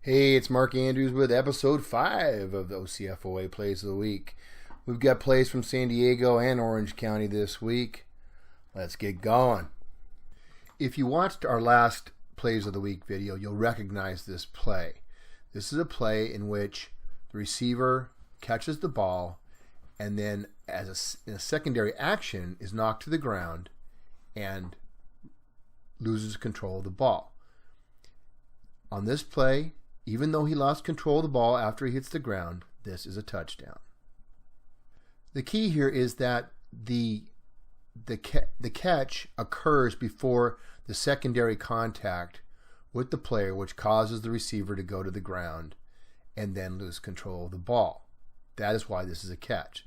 Hey, it's Mark Andrews with episode 5 of the OCFOA Plays of the Week. We've got plays from San Diego and Orange County this week. Let's get going. If you watched our last Plays of the Week video, you'll recognize this play. This is a play in which the receiver catches the ball and then in a secondary action is knocked to the ground and loses control of the ball. On this play, even though he lost control of the ball after he hits the ground, this is a touchdown. The key here is that the catch occurs before the secondary contact with the player, which causes the receiver to go to the ground and then lose control of the ball. That is why this is a catch.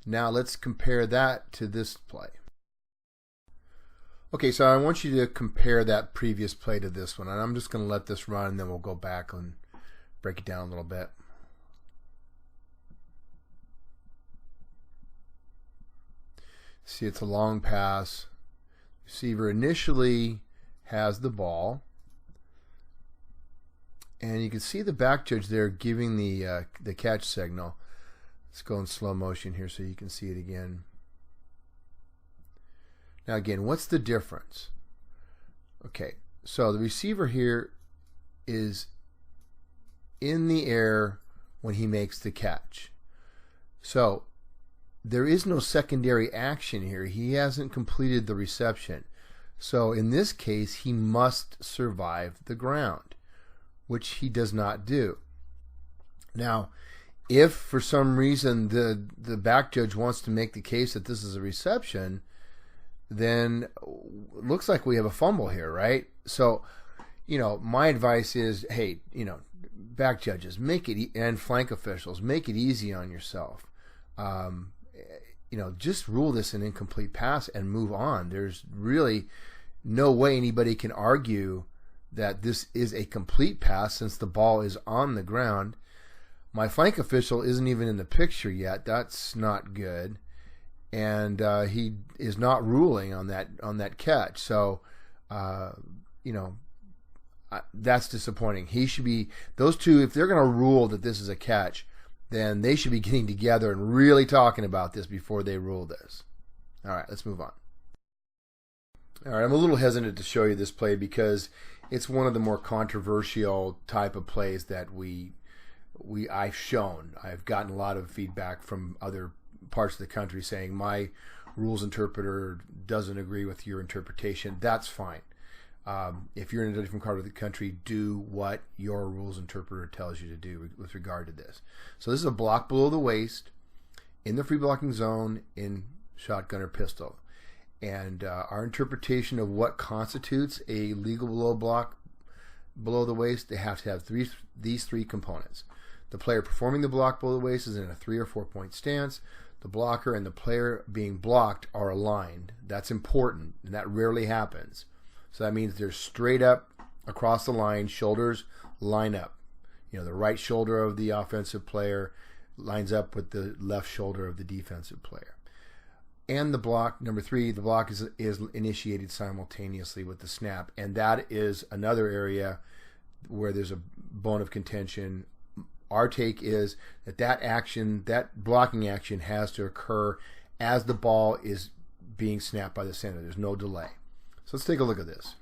Now let's compare that to this play. Okay, so I want you to compare that previous play to this one, and I'm just going to let this run, and then we'll go back and break it down a little bit. See, it's a long pass. Receiver initially has the ball, and you can see the back judge there giving the catch signal. Let's go in slow motion here so you can see it again. Now again, what's the difference? Okay, so the receiver here is in the air when he makes the catch. So there is no secondary action here. He hasn't completed the reception. So in this case, he must survive the ground, which he does not do. Now, if for some reason the back judge wants to make the case that this is a reception, then it looks like we have a fumble here, right? So, my advice is, hey, back judges, make it, and flank officials, make it easy on yourself. Just rule this an incomplete pass and move on. There's really no way anybody can argue that this is a complete pass since the ball is on the ground. My flank official isn't even in the picture yet. That's not good. And he is not ruling on that catch. So, that's disappointing. He should be, those two, if they're going to rule that this is a catch, then they should be getting together and really talking about this before they rule this. All right, let's move on. All right, I'm a little hesitant to show you this play because it's one of the more controversial type of plays that I've shown. I've gotten a lot of feedback from other parts of the country saying my rules interpreter doesn't agree with your interpretation. That's fine. If you're in a different part of the country, do what your rules interpreter tells you to do with regard to this. So this is a block below the waist in the free blocking zone in shotgun or pistol. And our interpretation of what constitutes a legal low block below the waist, they have to have these three components. The player performing the block below the waist is in a 3 or 4 point stance. The blocker and the player being blocked are aligned. That's important, and that rarely happens. So that means they're straight up across the line, shoulders line up. The right shoulder of the offensive player lines up with the left shoulder of the defensive player. And the block, number 3, the block is initiated simultaneously with the snap. And that is another area where there's a bone of contention. Our take is that blocking action has to occur as the ball is being snapped by the center. There's no delay. So let's take a look at this.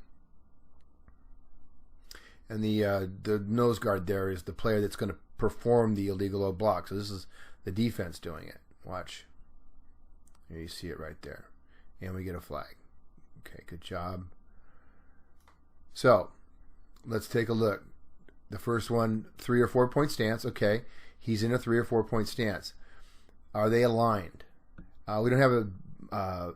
And the nose guard there is the player that's going to perform the illegal low block. So this is the defense doing it. Watch. Here you see it right there. And we get a flag. Okay, good job. So let's take a look. The first one, 3 or 4 point stance. Okay, he's in a 3 or 4 point stance. Are they aligned? We don't have a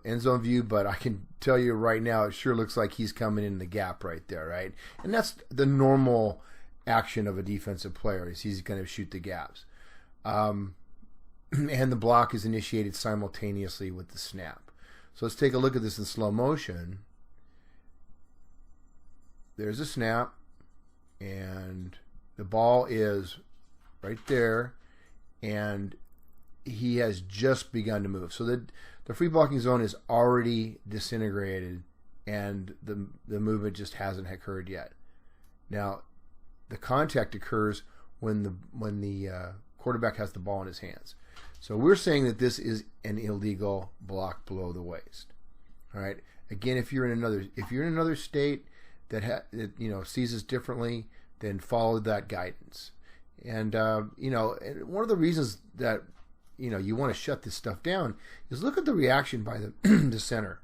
end zone view, but I can tell you right now, it sure looks like he's coming in the gap right there, right? And that's the normal action of a defensive player, is he's going to shoot the gaps. And the block is initiated simultaneously with the snap. So let's take a look at this in slow motion. There's a snap. And the ball is right there, and he has just begun to move. So the free blocking zone is already disintegrated, and the movement just hasn't occurred yet. Now, the contact occurs when the quarterback has the ball in his hands. So we're saying that this is an illegal block below the waist. All right. Again, if you're in another state that sees this differently, then follow that guidance. And one of the reasons that you want to shut this stuff down is look at the reaction by the center.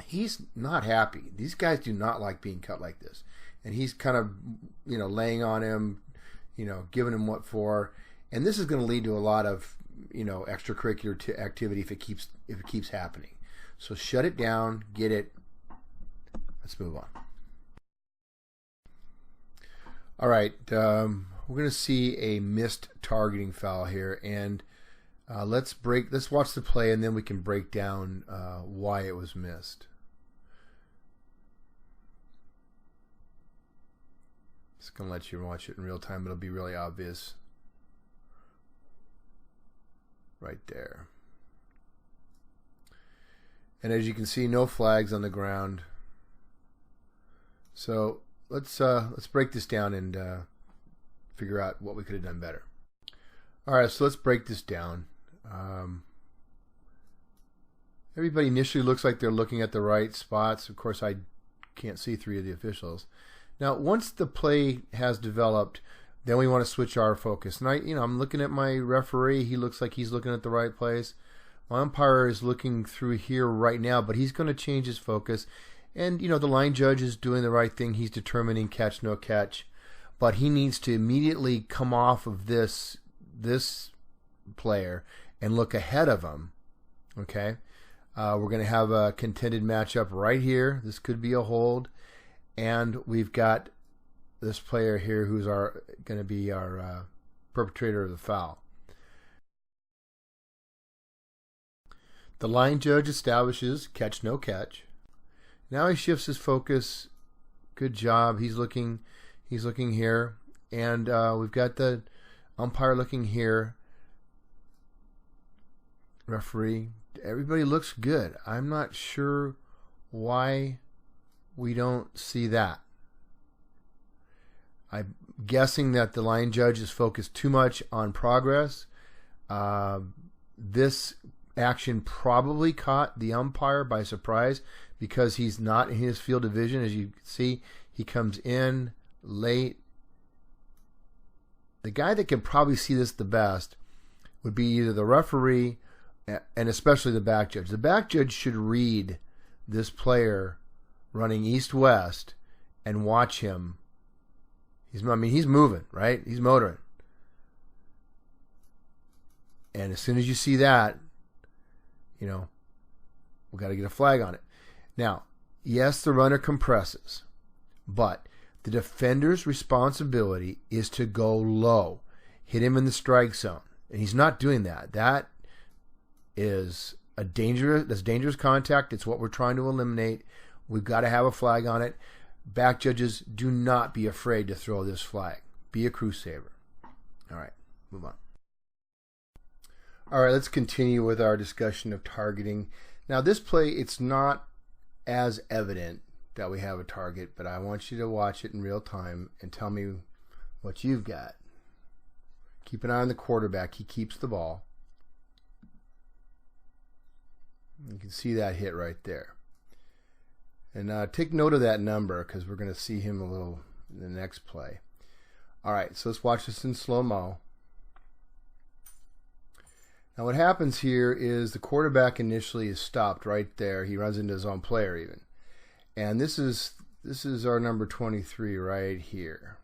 He's not happy. These guys do not like being cut like this, and he's kind of laying on him, giving him what for, and this is going to lead to a lot of extracurricular activity if it keeps happening. So shut it down, get it. Let's move on. All right, we're going to see a missed targeting foul here, and let's watch the play, and then we can break down why it was missed. Just going to let you watch it in real time. It'll be really obvious right there. And as you can see, no flags on the ground. So let's break this down and figure out what we could have done better. All right, so let's break this down. Everybody initially looks like they're looking at the right spots. Of course, I can't see three of the officials. Now, once the play has developed, then we want to switch our focus. And I'm looking at my referee. He looks like he's looking at the right place. My umpire is looking through here right now, but he's going to change his focus. And, the line judge is doing the right thing. He's determining catch, no catch. But he needs to immediately come off of this player and look ahead of him. Okay? We're going to have a contended matchup right here. This could be a hold. And we've got this player here who's going to be our perpetrator of the foul. The line judge establishes catch, no catch. Now he shifts his focus. Good job. He's looking here, and we've got the umpire looking here. Referee. Everybody looks good. I'm not sure why we don't see that. I'm guessing that the line judge is focused too much on progress. This action probably caught the umpire by surprise because he's not in his field of vision. As you can see, he comes in late. The guy that can probably see this the best would be either the referee and especially the back judge. The back judge should read this player running east-west and watch him. He's moving, right? He's motoring. And as soon as you see that, we got to get a flag on it. Now, yes, the runner compresses, but the defender's responsibility is to go low, hit him in the strike zone, and he's not doing that. That's dangerous contact. It's what we're trying to eliminate. We've got to have a flag on it. Back judges, do not be afraid to throw this flag. Be a crew saver. All right, move on. All right, let's continue with our discussion of targeting. Now, this play, it's not as evident that we have a target, but I want you to watch it in real time and tell me what you've got. Keep an eye on the quarterback. He keeps the ball. You can see that hit right there. And take note of that number because we're going to see him a little in the next play. All right, so let's watch this in slow-mo. Now what happens here is the quarterback initially is stopped right there. He runs into his own player even. And this is our number 23 right here.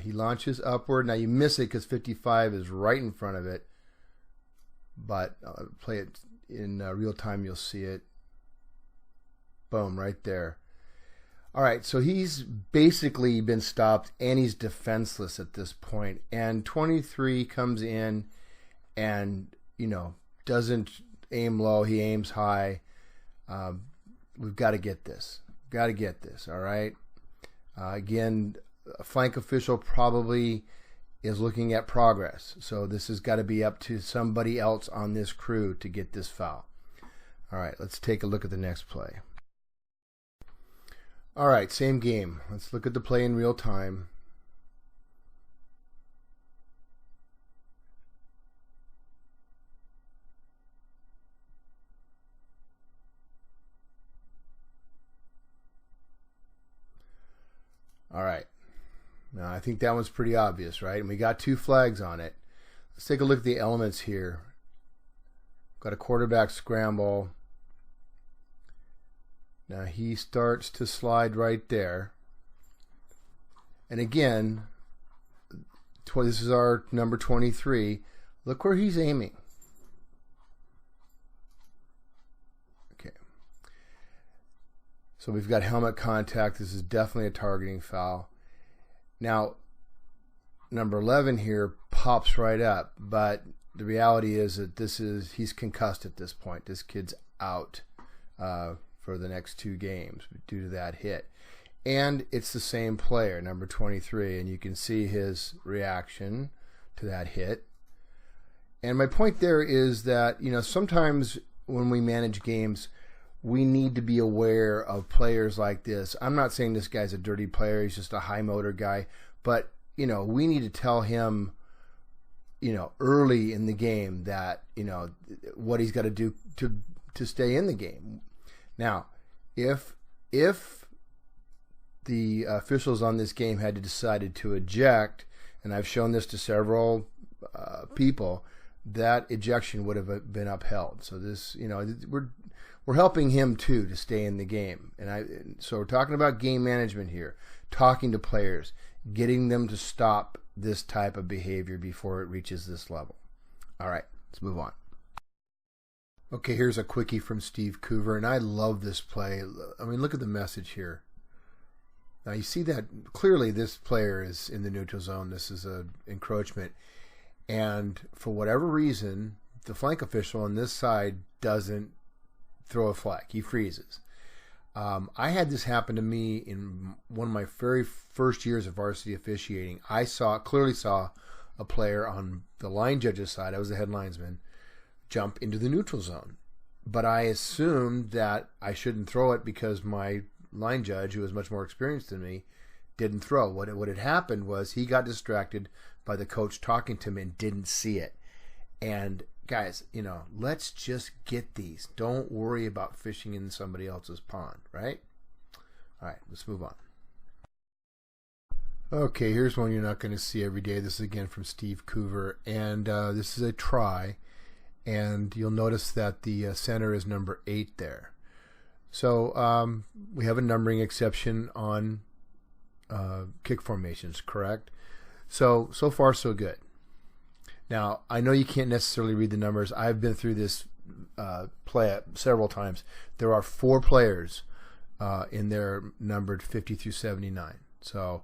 He launches upward. Now you miss it because 55 is right in front of it. But play it in real time, you'll see it. Boom, right there. All right, so he's basically been stopped and he's defenseless at this point. And 23 comes in and, doesn't aim low, he aims high. We've got to get this. All right. Again, a flank official probably is looking at progress. So this has got to be up to somebody else on this crew to get this foul. All right, let's take a look at the next play. All right, same game. Let's look at the play in real time. All right. Now, I think that one's pretty obvious, right? And we got 2 flags on it. Let's take a look at the elements here. Got a quarterback scramble. Now, he starts to slide right there. And again, this is our number 23. Look where he's aiming. Okay. So we've got helmet contact. This is definitely a targeting foul. Now, number 11 here pops right up, but the reality is that he's concussed at this point. This kid's out for the next 2 games due to that hit. And it's the same player, number 23, and you can see his reaction to that hit. And my point there is that, sometimes when we manage games, we need to be aware of players like this. I'm not saying this guy's a dirty player. He's just a high motor guy. But, we need to tell him, early in the game that, what he's got to do to stay in the game. Now, if the officials on this game had decided to eject, and I've shown this to several people, that ejection would have been upheld. So this, we're helping him too to stay in the game. So we're talking about game management here, talking to players, getting them to stop this type of behavior before it reaches this level. All right, let's move on. Okay, here's a quickie from Steve Coover, and I love this play. I mean, look at the message here. Now you see that clearly this player is in the neutral zone. This is an encroachment. And for whatever reason, the flank official on this side doesn't throw a flag. He freezes. I had this happen to me in one of my very first years of varsity officiating. I clearly saw a player on the line judge's side, I was the head linesman, jump into the neutral zone. But I assumed that I shouldn't throw it because my line judge, who was much more experienced than me, didn't throw. What had happened was he got distracted by the coach talking to him and didn't see it. And guys, let's just get these. Don't worry about fishing in somebody else's pond, right? All right, let's move on. Okay, here's one you're not going to see every day. This is again from Steve Coover, and this is a try. And you'll notice that the center is number 8 there. So we have a numbering exception on kick formations, correct? So far, so good. Now, I know you can't necessarily read the numbers. I've been through this play several times. There are 4 players in there numbered 50 through 79. So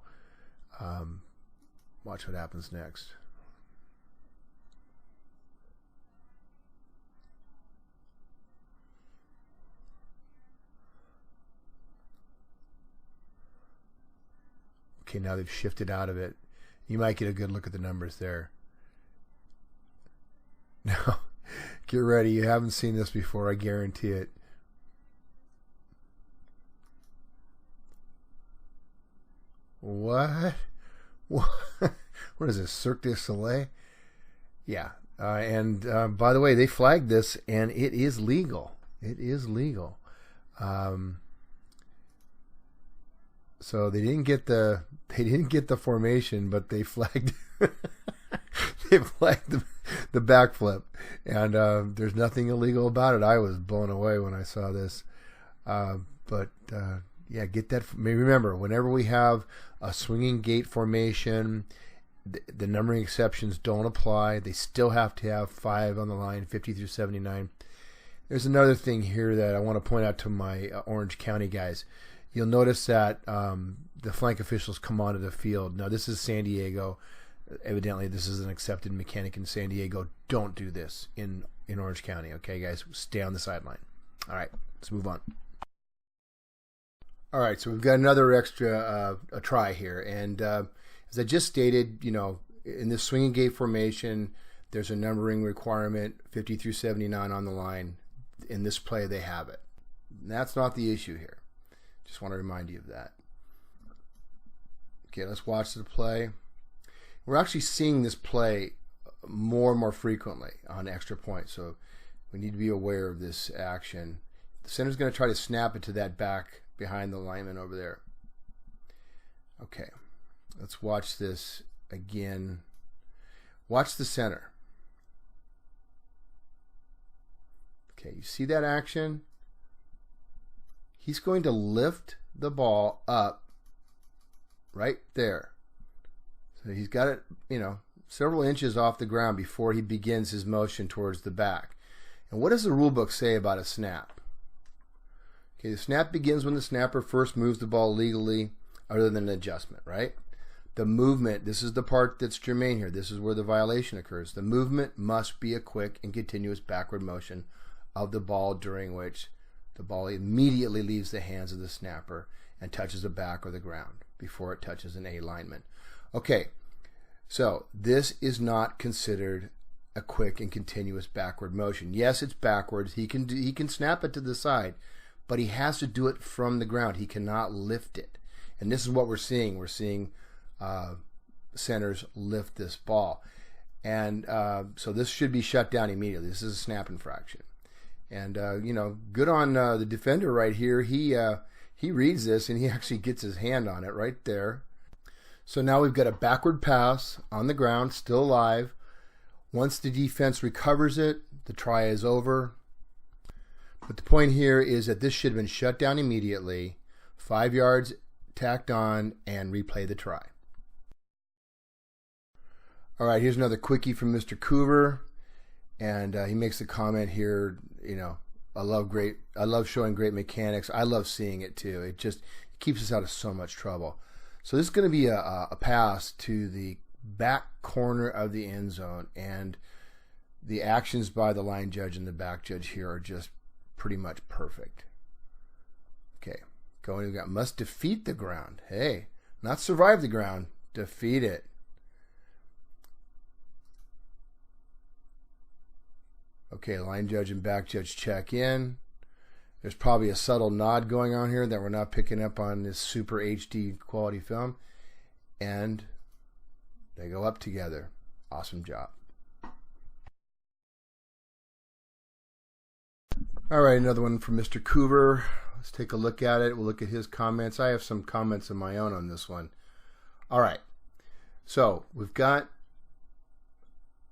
watch what happens next. Okay, now they've shifted out of it. You might get a good look at the numbers there. Now, get ready. You haven't seen this before, I guarantee it. What? What is this, Cirque du Soleil? Yeah. And by the way, they flagged this, and it is legal. It is legal. So they didn't get the formation, but they flagged they flagged the backflip, and there's nothing illegal about it. I was blown away when I saw this. Yeah, get that. Remember, whenever we have a swinging gate formation, the numbering exceptions don't apply. They still have to have 5 on the line, 50 through 79. There's another thing here that I want to point out to my Orange County guys. You'll notice that the flank officials come onto the field. Now, this is San Diego. Evidently, this is an accepted mechanic in San Diego. Don't do this in Orange County, okay, guys? Stay on the sideline. All right, let's move on. All right, so we've got another extra a try here. And as I just stated, in this swinging gate formation, there's a numbering requirement, 50 through 79 on the line. In this play, they have it. And that's not the issue here. Just want to remind you of that. Okay, let's watch the play. We're actually seeing this play more and more frequently on extra points, so we need to be aware of this action. The center's going to try to snap it to that back behind the lineman over there. Okay, let's watch this again. Watch the center. Okay, you see that action? He's going to lift the ball up right there. So he's got it, several inches off the ground before he begins his motion towards the back. And what does the rule book say about a snap? Okay, the snap begins when the snapper first moves the ball legally, other than an adjustment, right? The movement, this is the part that's germane here. This is where the violation occurs. The movement must be a quick and continuous backward motion of the ball, during which the ball immediately leaves the hands of the snapper and touches the back or the ground before it touches an A lineman. Okay, so this is not considered a quick and continuous backward motion. Yes, it's backwards. He can snap it to the side, but he has to do it from the ground. He cannot lift it. And this is what we're seeing. We're seeing centers lift this ball. And so this should be shut down immediately. This is a snap infraction. And, good on the defender right here. He reads this, and he actually gets his hand on it right there. So now we've got a backward pass on the ground, still alive. Once the defense recovers it, the try is over. But the point here is that this should have been shut down immediately, 5 yards tacked on, and replay the try. All right, here's another quickie from Mr. Coover, and he makes the comment here, I love showing great mechanics. I love seeing it too. It just keeps us out of so much trouble. So this is going to be a pass to the back corner of the end zone, and the actions by the line judge and the back judge here are just pretty much perfect. Okay, we got must defeat the ground. Hey, not survive the ground, defeat it. Okay, line judge and back judge check in. There's probably a subtle nod going on here that we're not picking up on this super HD quality film. And they go up together. Awesome job. All right, another one from Mr. Coover. Let's take a look at it. We'll look at his comments. I have some comments of my own on this one. All right, so we've got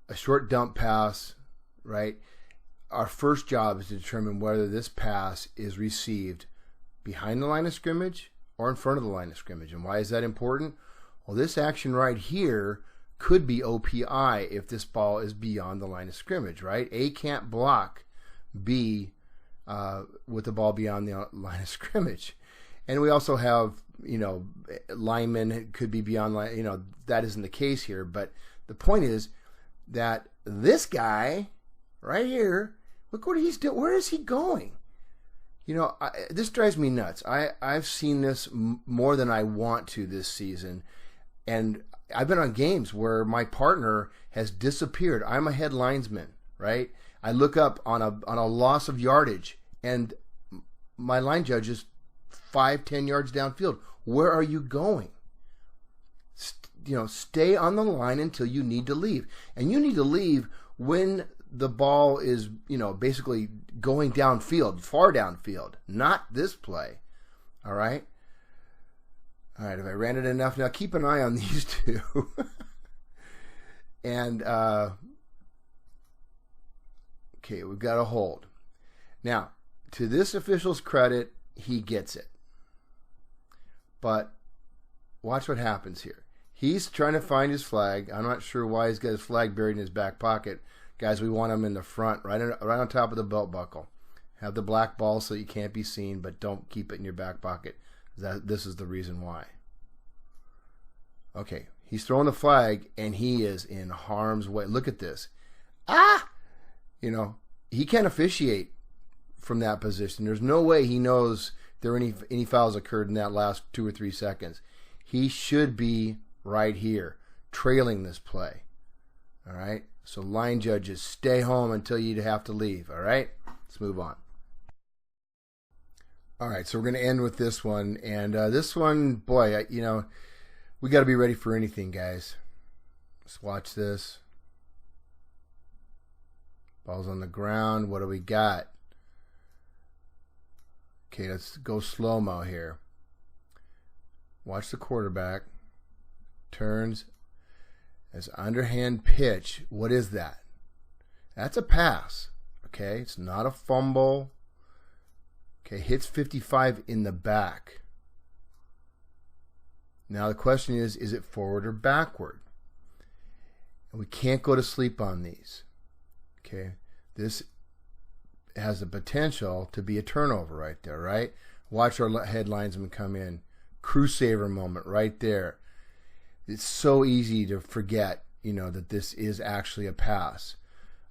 a short dump pass, right? Our first job is to determine whether this pass is received behind the line of scrimmage or in front of the line of scrimmage. And why is that important? Well, this action right here could be OPI if this ball is beyond the line of scrimmage, right? A can't block B with the ball beyond the line of scrimmage. And we also have, linemen could be beyond line, that isn't the case here. But the point is that this guy right here, look what he's doing. Where is he going? This drives me nuts. I've seen this more than I want to this season. And I've been on games where my partner has disappeared. I'm a head linesman, right? I look up on a loss of yardage, and my line judge is 5-10 yards downfield. Where are you going? Stay on the line until you need to leave. And you need to leave when the ball is, basically going downfield, far downfield, not this play. All right? All right, have I ran it enough? Now keep an eye on these two. And, okay, we've got a hold. Now, to this official's credit, he gets it. But watch what happens here. He's trying to find his flag. I'm not sure why he's got his flag buried in his back pocket. Guys, we want him in the front, right on top of the belt buckle. Have the black ball so you can't be seen, but don't keep it in your back pocket. This is the reason why. Okay, he's throwing the flag, and he is in harm's way. Look at this. He can't officiate from that position. There's no way he knows there are any fouls occurred in that last 2 or 3 seconds. He should be right here, trailing this play. All right? So line judges, stay home until you have to leave. All right? Let's move on. All right, so we're going to end with this one. And this one, boy, we got to be ready for anything, guys. Let's watch this. Ball's on the ground. What do we got? Okay, let's go slow-mo here. Watch the quarterback. Turns. As underhand pitch. What is that? That's a pass. Okay, it's not a fumble. Okay, hits 55 in the back. Now the question is it forward or backward? And we can't go to sleep on these. Okay, this has the potential to be a turnover right there, right? Watch our head linesman come in. Crusader moment right there. It's so easy to forget, that this is actually a pass.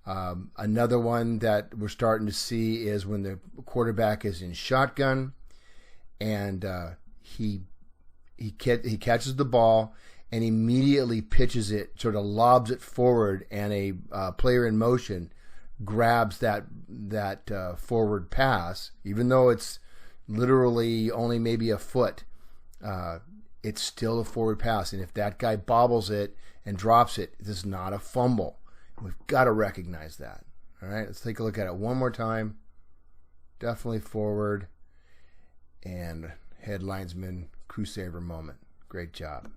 Another one that we're starting to see is when the quarterback is in shotgun and he catches the ball and immediately pitches it, sort of lobs it forward, and a player in motion grabs that forward pass, even though it's literally only maybe a foot. It's still a forward pass, and if that guy bobbles it and drops it, this is not a fumble. We've got to recognize that. All right, let's take a look at it one more time. Definitely forward. And head linesman, Crusader moment. Great job.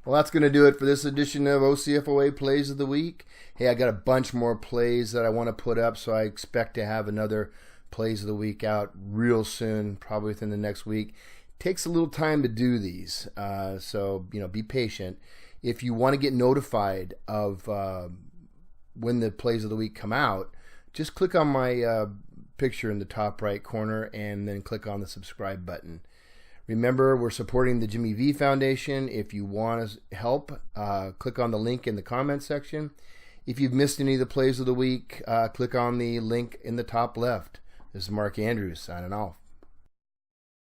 Well, that's going to do it for this edition of OCFOA Plays of the Week. Hey, I got a bunch more plays that I want to put up, so I expect to have another Plays of the Week out real soon, probably within the next week. It takes a little time to do these, so be patient. If you want to get notified of when the Plays of the Week come out, just click on my picture in the top right corner and then click on the subscribe button. Remember, we're supporting the Jimmy V Foundation. If you want to help, click on the link in the comment section. If you've missed any of the Plays of the Week, click on the link in the top left. This is Mark Andrews signing off.